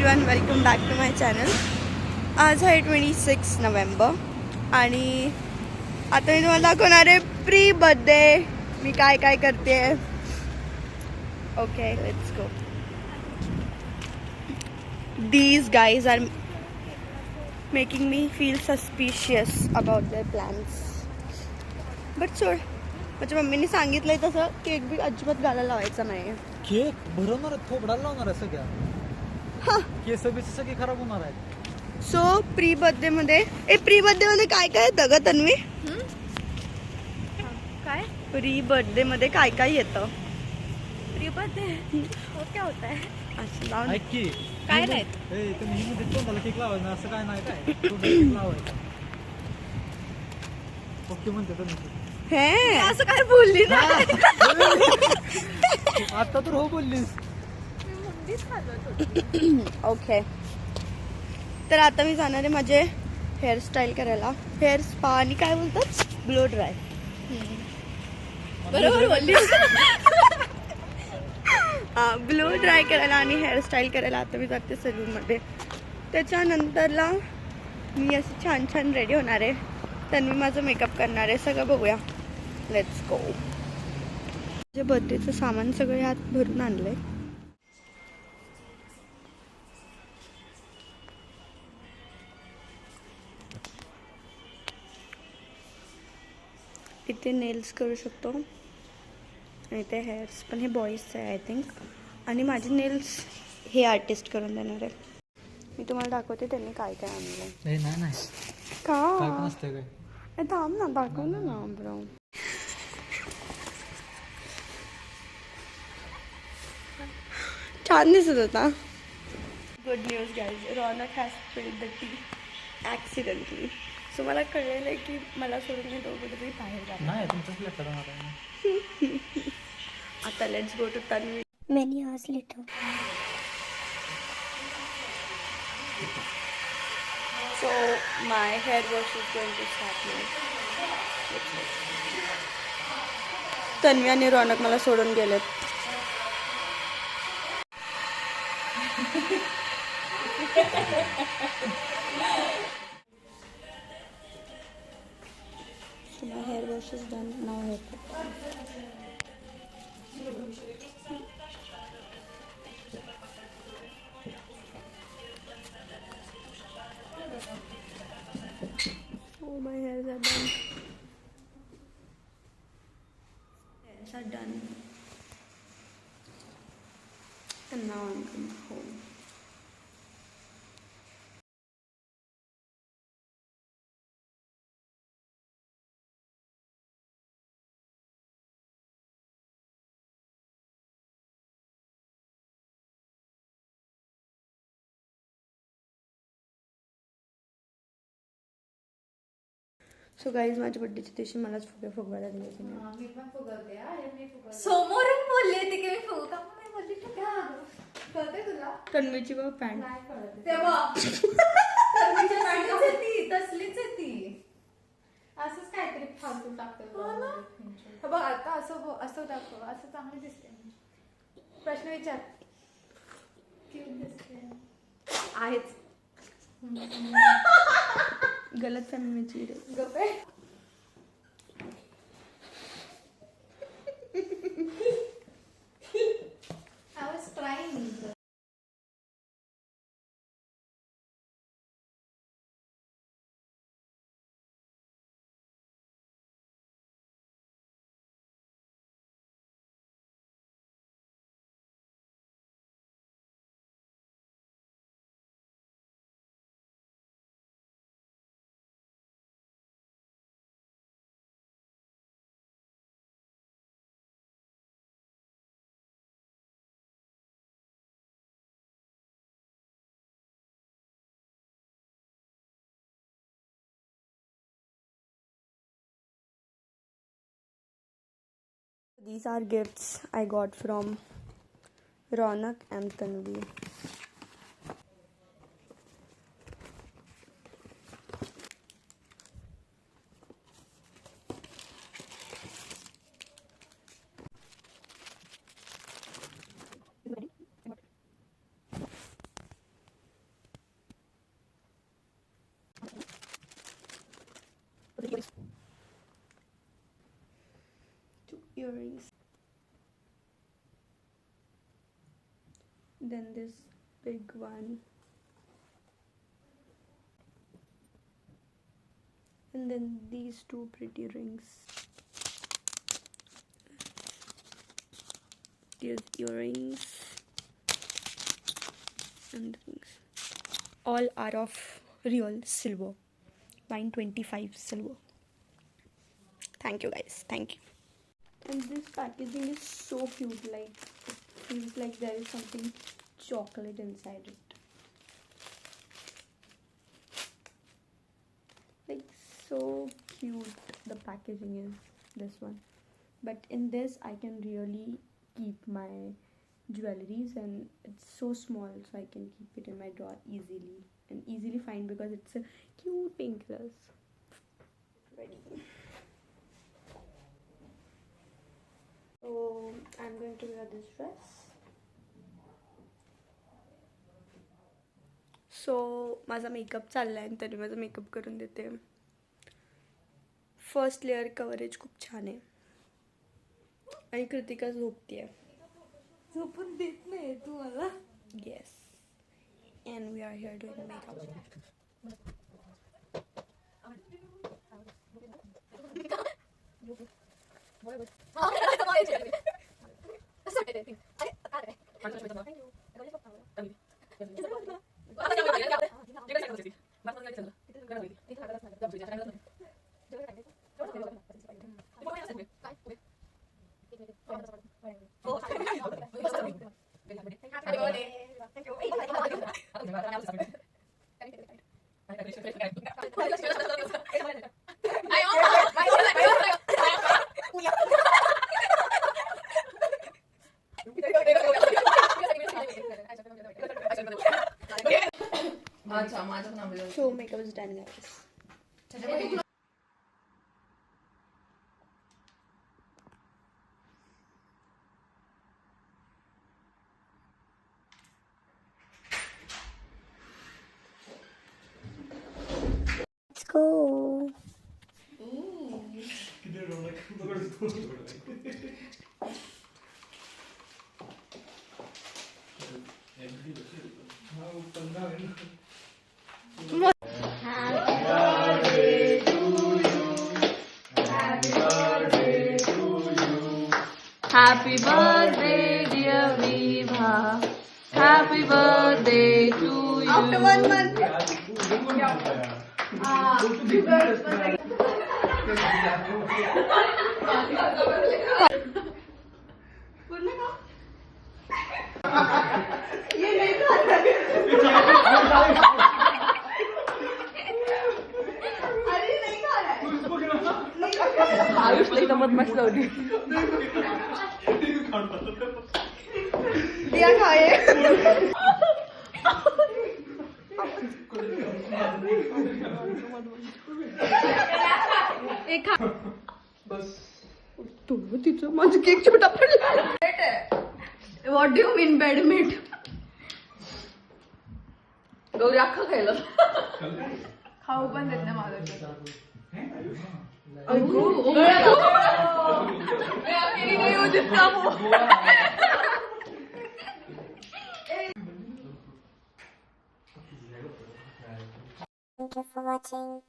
Everyone, welcome back to my channel. आज आहे 26 November आणि आता मी तुम्हाला दाखवणार आहे प्री बर्थडे मी काय काय करते. Okay, let's go. These guys are making me feel suspicious about their plans. But sure, माझ्या मम्मीने सांगितलंय तसं केक बी अजिबात घालायला लावायचा नाही. केक भरवणार थोबडाला लावणार आहे सगळ्या. केस बीस सगळी खराब होणार आहेत. सो प्री बर्थडे मध्ये काय काय येतं ग तन्वी? काय प्री बर्थडे मध्ये काय काय येतं? प्री बर्थडे क्या होता है? असं लावून ऐक की काय नाही. ए तुम्ही ही मध्ये तोंडाला केक लावायचा असं काय नाही काय तोंडाला केक लावायचा. ओके म्हणते तुम्ही. हे असं काय बोलली ना. आता तर हो बोललीस. मी मुंडीच खाल्लं होतं. ओके, तर आता मी जाणार आहे माझे हेअरस्टाईल करायला. हेअर स्पा आणि काय बोलतात ब्लो ड्राय. बरोबर बोलली. ब्लो ड्राय करायला आणि हेअरस्टाईल करायला आता मी जाते सलूनमध्ये. त्याच्यानंतरला मी अशी छान छान रेडी होणार आहे. त्यांनी माझं मेकअप करणार आहे. सगळं बघूया. Let's go. माझ्या बर्थडेचं सामान सगळं यात भरून आणलं आहे. इथे नेल्स करू शकतो आणि इथे हेअर्स पण. हे बॉईजचं आहे आय थिंक. आणि माझे नेल्स हे आर्टिस्ट करून देणार आहे. मी तुम्हाला दाखवते त्यांनी काय काय आणलं. ए नाही नाही काय पण का असतं काय. थांब ना, दाखव ना ब्रो. छान दिसत होता. Good news guys, Raunak has spilled the T accidentally. So मला कळलेलं आहे की मला सोडून हे दोघं कुठेतरी बाहेर जाणार. नाही तुमच्याच लेटर होणार आहे. आता let's go to Tanvi. Many hours later. So my hair wash is going to start now. Tanvi आणि रौनक मला सोडून गेलेत. So my hair wash is done. Now haircut. Oh, my hairs are done. Hairs are done. And now I'm going home. So guys, माझ्या बड्डेच्या दिवशी मलाच फुगे फुगवायला दिले तुम्ही. समोरून बोलली होती की मी फुगू का नाही बोलली. कळते तुला? तन्वीची बघ पॅन्ट. तसलीच आहे ती. असंच काहीतरी फालतू टाकते बघ. आता असं दाखव. असं चांगली दिसते. प्रश्न विचार. आहेच गलत फॅमिलीची गप्पे. I was trying. These are gifts I got from Raunak and Tanvi. earrings. Then this big one. And then these two pretty rings. These earrings and things. All are of real silver. 925 silver. Thank you guys. Thank you. And this packaging is so cute. Like it feels like there is something chocolate inside it. Like so cute the packaging is, this one. But in this I can really keep my jewelries, and it's so small so I can keep it in my drawer easily and easily find because it's a cute pink colors. Ready. So I'm going to wear this dress. So माझा makeup चालला आहे, तरी माझा makeup करून देते. First layer coverage खूप छान आहे आणि कृतिका झोपतीये. झोपून देत नाही तू मला. Yes, and we are here doing makeup. So makeup is done, guys. Let's go. Happy birthday, dear Viva. Happy birthday to you. After 1 month. Ayush लई मत लावली. दिया खाए. तो तिचं माझं केक छोटा पडला. What do you mean badminton? Gauri अख्खा खायला खाऊ पण देत नाही मला. Thank you for watching.